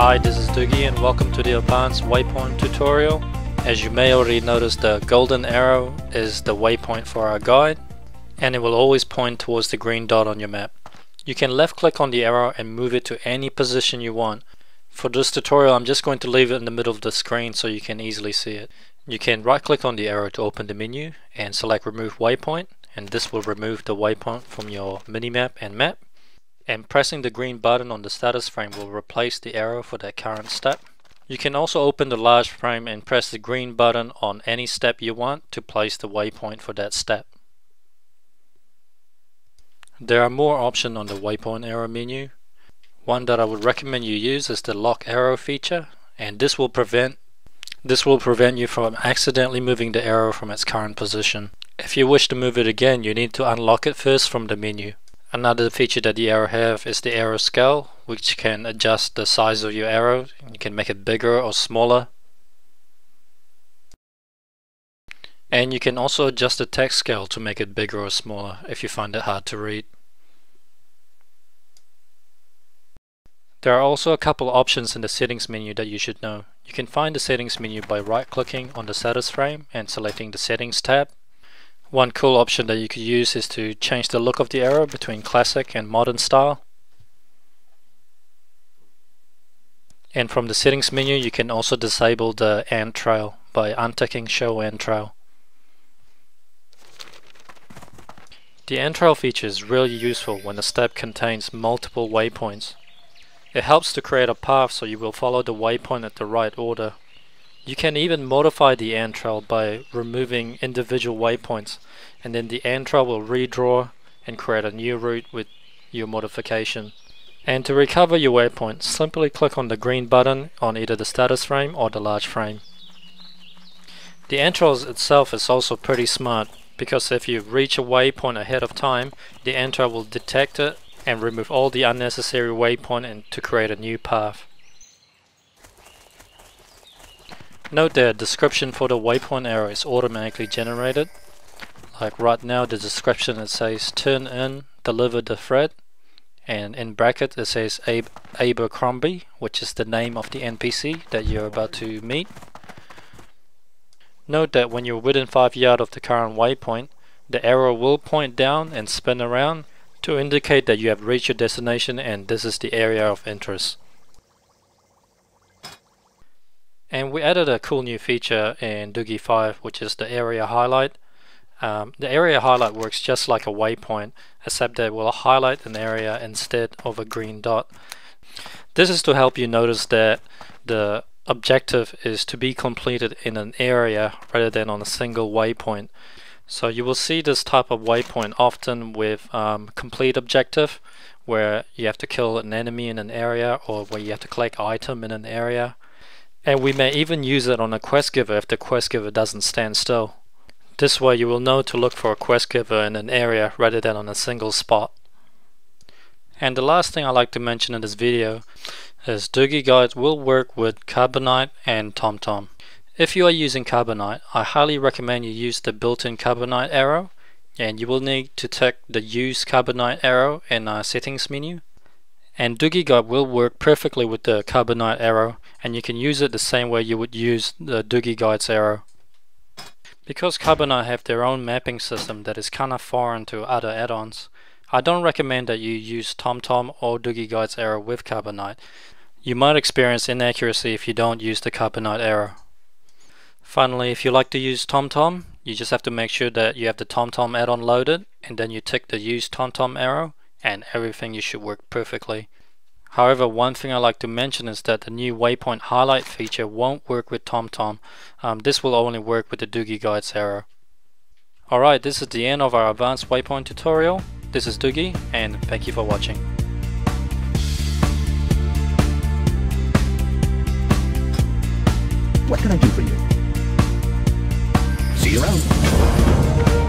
Hi, this is Dugi and welcome to the Advanced Waypoint tutorial. As you may already notice, the golden arrow is the waypoint for our guide, and it will always point towards the green dot on your map. You can left click on the arrow and move it to any position you want. For this tutorial I'm just going to leave it in the middle of the screen so you can easily see it. You can right click on the arrow to open the menu and select remove waypoint, and this will remove the waypoint from your minimap and map. And pressing the green button on the status frame will replace the arrow for that current step. You can also open the large frame and press the green button on any step you want to place the waypoint for that step. There are more options on the waypoint arrow menu. One that I would recommend you use is the lock arrow feature, and this will prevent you from accidentally moving the arrow from its current position. If you wish to move it again, you need to unlock it first from the menu. Another feature that the arrow have is the arrow scale, which can adjust the size of your arrow. You can make it bigger or smaller. And you can also adjust the text scale to make it bigger or smaller if you find it hard to read. There are also a couple of options in the settings menu that you should know. You can find the settings menu by right clicking on the status frame and selecting the settings tab. One cool option that you could use is to change the look of the arrow between classic and modern style. And from the settings menu you can also disable the end trail by unticking show end trail. The end trail feature is really useful when a step contains multiple waypoints. It helps to create a path so you will follow the waypoint at the right order. You can even modify the end trail by removing individual waypoints, and then the end trail will redraw and create a new route with your modification. And to recover your waypoint, simply click on the green button on either the status frame or the large frame. The end trail itself is also pretty smart, because if you reach a waypoint ahead of time, the end trail will detect it and remove all the unnecessary waypoint and to create a new path. Note that description for the waypoint arrow is automatically generated. Like right now, the description, it says turn in, deliver the thread, and in bracket it says Abercrombie, which is the name of the NPC that you're about to meet. Note that when you're within 5 yards of the current waypoint, the arrow will point down and spin around to indicate that you have reached your destination and this is the area of interest. And we added a cool new feature in Dugi 5, which is the area highlight. The area highlight works just like a waypoint, except that it will highlight an area instead of a green dot. This is to help you notice that the objective is to be completed in an area rather than on a single waypoint. So you will see this type of waypoint often with complete objective, where you have to kill an enemy in an area or where you have to collect item in an area. And we may even use it on a quest giver if the quest giver doesn't stand still. This way you will know to look for a quest giver in an area rather than on a single spot. And the last thing I like to mention in this video is Dugi Guides will work with Carbonite and TomTom. If you are using Carbonite, I highly recommend you use the built-in Carbonite arrow, and you will need to check the use Carbonite arrow in our settings menu. And Dugi Guide will work perfectly with the Carbonite arrow, and you can use it the same way you would use the Dugi Guides arrow. Because Carbonite have their own mapping system that is kinda foreign to other add-ons, I don't recommend that you use TomTom or Dugi Guides arrow with Carbonite. You might experience inaccuracy if you don't use the Carbonite arrow. Finally, if you like to use TomTom, you just have to make sure that you have the TomTom add-on loaded, and then you tick the use TomTom arrow, and everything you should work perfectly. However, one thing I like to mention is that the new waypoint highlight feature won't work with TomTom. This will only work with the Dugi Guides arrow. Alright, this is the end of our Advanced Waypoint tutorial. This is Dugi, and thank you for watching. What can I do for you? See you around.